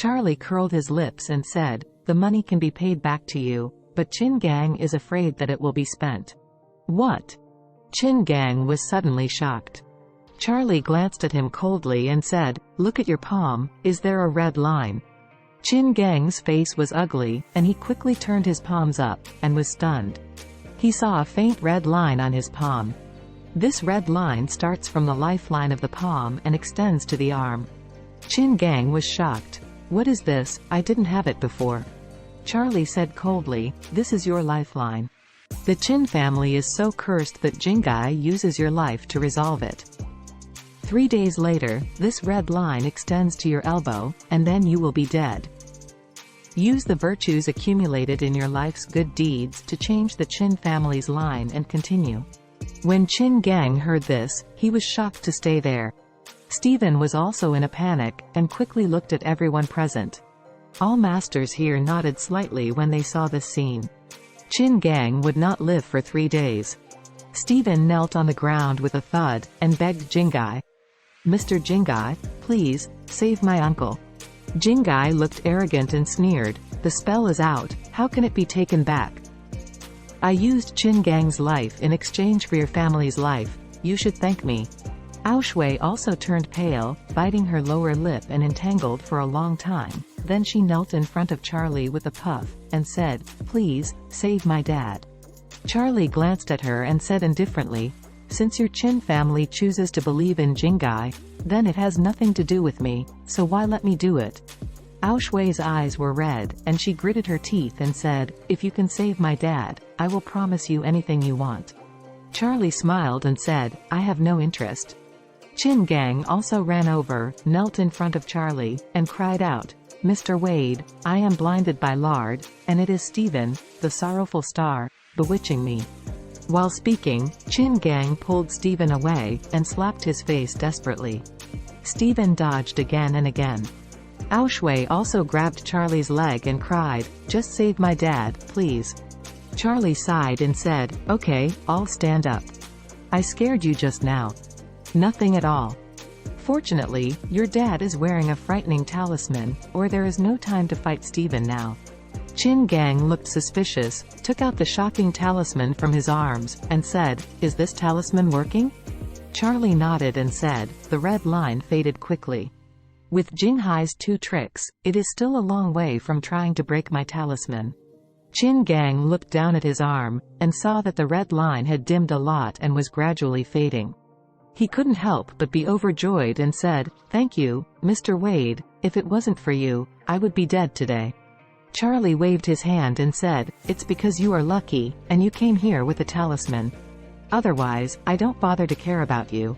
Charlie curled his lips and said, "The money can be paid back to you, but Chin Gang is afraid that it will be spent." "What?" Chin Gang was suddenly shocked. Charlie glanced at him coldly and said, "Look at your palm, is there a red line?" Chin Gang's face was ugly, and he quickly turned his palms up, and was stunned. He saw a faint red line on his palm. This red line starts from the lifeline of the palm and extends to the arm. Chin Gang was shocked. "What is this? I didn't have it before." Charlie said coldly, "This is your lifeline. The Chin family is so cursed that Jingai uses your life to resolve it. 3 days later, this red line extends to your elbow, and then you will be dead. Use the virtues accumulated in your life's good deeds to change the Chin family's line and continue." When Chin Gang heard this, he was shocked to stay there. Stephen was also in a panic, and quickly looked at everyone present. All masters here nodded slightly when they saw this scene. Chin Gang would not live for 3 days. Stephen knelt on the ground with a thud, and begged Jingai, "Mr. Jingai, please, save my uncle." Jingai looked arrogant and sneered, "The spell is out, how can it be taken back? I used Chin Gang's life in exchange for your family's life, you should thank me." Aoshui also turned pale, biting her lower lip and entangled for a long time. Then she knelt in front of Charlie with a puff, and said, "Please, save my dad." Charlie glanced at her and said indifferently, "Since your Chin family chooses to believe in Jingai, then it has nothing to do with me, so why let me do it?" Aoshui's eyes were red, and she gritted her teeth and said, "If you can save my dad, I will promise you anything you want." Charlie smiled and said, "I have no interest." Chin Gang also ran over, knelt in front of Charlie, and cried out, "Mr. Wade, I am blinded by lard, and it is Stephen, the sorrowful star, bewitching me." While speaking, Chin Gang pulled Stephen away, and slapped his face desperately. Stephen dodged again and again. Aoshui also grabbed Charlie's leg and cried, "Just save my dad, please." Charlie sighed and said, "Okay, I'll stand up. I scared you just now." "Nothing at all. Fortunately, your dad is wearing a frightening talisman, or there is no time to fight Stephen now." Chin Gang looked suspicious, took out the shocking talisman from his arms, and said, "Is this talisman working?" Charlie nodded and said, "The red line faded quickly. With Jinghai's 2 tricks, it is still a long way from trying to break my talisman." Chin Gang looked down at his arm, and saw that the red line had dimmed a lot and was gradually fading. He couldn't help but be overjoyed and said, "Thank you, Mr. Wade, if it wasn't for you, I would be dead today." Charlie waved his hand and said, "It's because you are lucky, and you came here with a talisman. Otherwise, I don't bother to care about you."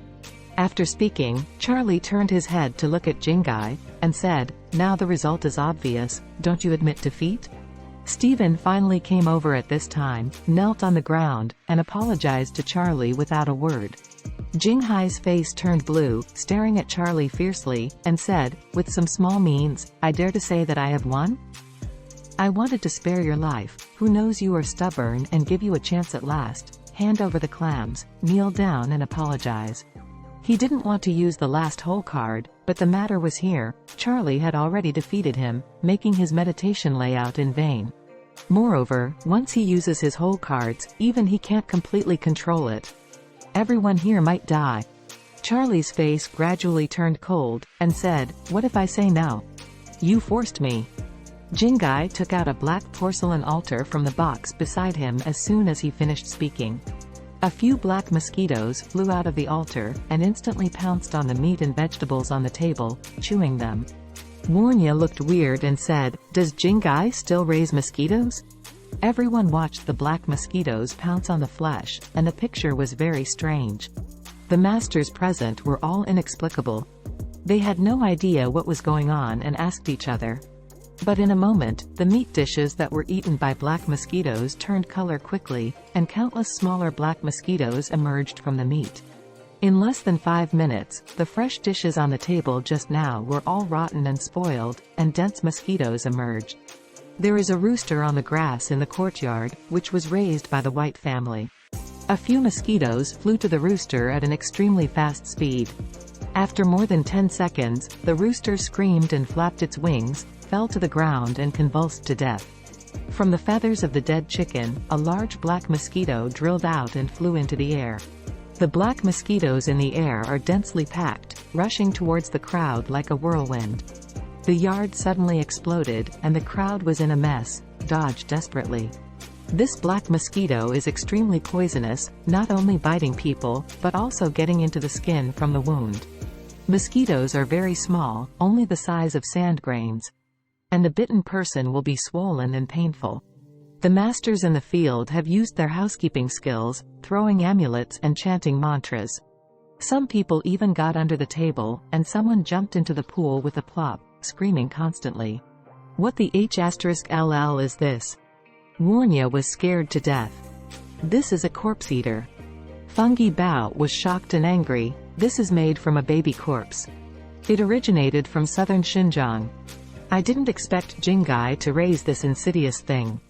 After speaking, Charlie turned his head to look at Jingai, and said, "Now the result is obvious, don't you admit defeat?" Stephen finally came over at this time, knelt on the ground, and apologized to Charlie without a word. Jinghai's face turned blue, staring at Charlie fiercely, and said, "With some small means, I dare to say that I have won? I wanted to spare your life, who knows you are stubborn and give you a chance at last. Hand over the clams, kneel down and apologize." He didn't want to use the last hole card, but the matter was here, Charlie had already defeated him, making his meditation layout in vain. Moreover, once he uses his hole cards, even he can't completely control it. Everyone here might die. Charlie's face gradually turned cold, and said, "What if I say no? You forced me." Jingai took out a black porcelain altar from the box beside him as soon as he finished speaking. A few black mosquitoes flew out of the altar, and instantly pounced on the meat and vegetables on the table, chewing them. Warnya looked weird and said, "Does Jingai still raise mosquitoes?" Everyone watched the black mosquitoes pounce on the flesh, and the picture was very strange. The masters present were all inexplicable. They had no idea what was going on and asked each other. But in a moment, the meat dishes that were eaten by black mosquitoes turned color quickly, and countless smaller black mosquitoes emerged from the meat. In less than 5 minutes, the fresh dishes on the table just now were all rotten and spoiled, and dense mosquitoes emerged. There is a rooster on the grass in the courtyard, which was raised by the White family. A few mosquitoes flew to the rooster at an extremely fast speed. After more than 10 seconds, the rooster screamed and flapped its wings, fell to the ground and convulsed to death. From the feathers of the dead chicken, a large black mosquito drilled out and flew into the air. The black mosquitoes in the air are densely packed, rushing towards the crowd like a whirlwind. The yard suddenly exploded, and the crowd was in a mess, dodged desperately. This black mosquito is extremely poisonous, not only biting people, but also getting into the skin from the wound. Mosquitoes are very small, only the size of sand grains. And the bitten person will be swollen and painful. The masters in the field have used their housekeeping skills, throwing amulets and chanting mantras. Some people even got under the table, and someone jumped into the pool with a plop, screaming constantly. What the H*LL is this? Warnya was scared to death. This is a corpse eater. Fungi Bao was shocked and angry. This is made from a baby corpse. It originated from southern Xinjiang. I didn't expect Jingai to raise this insidious thing.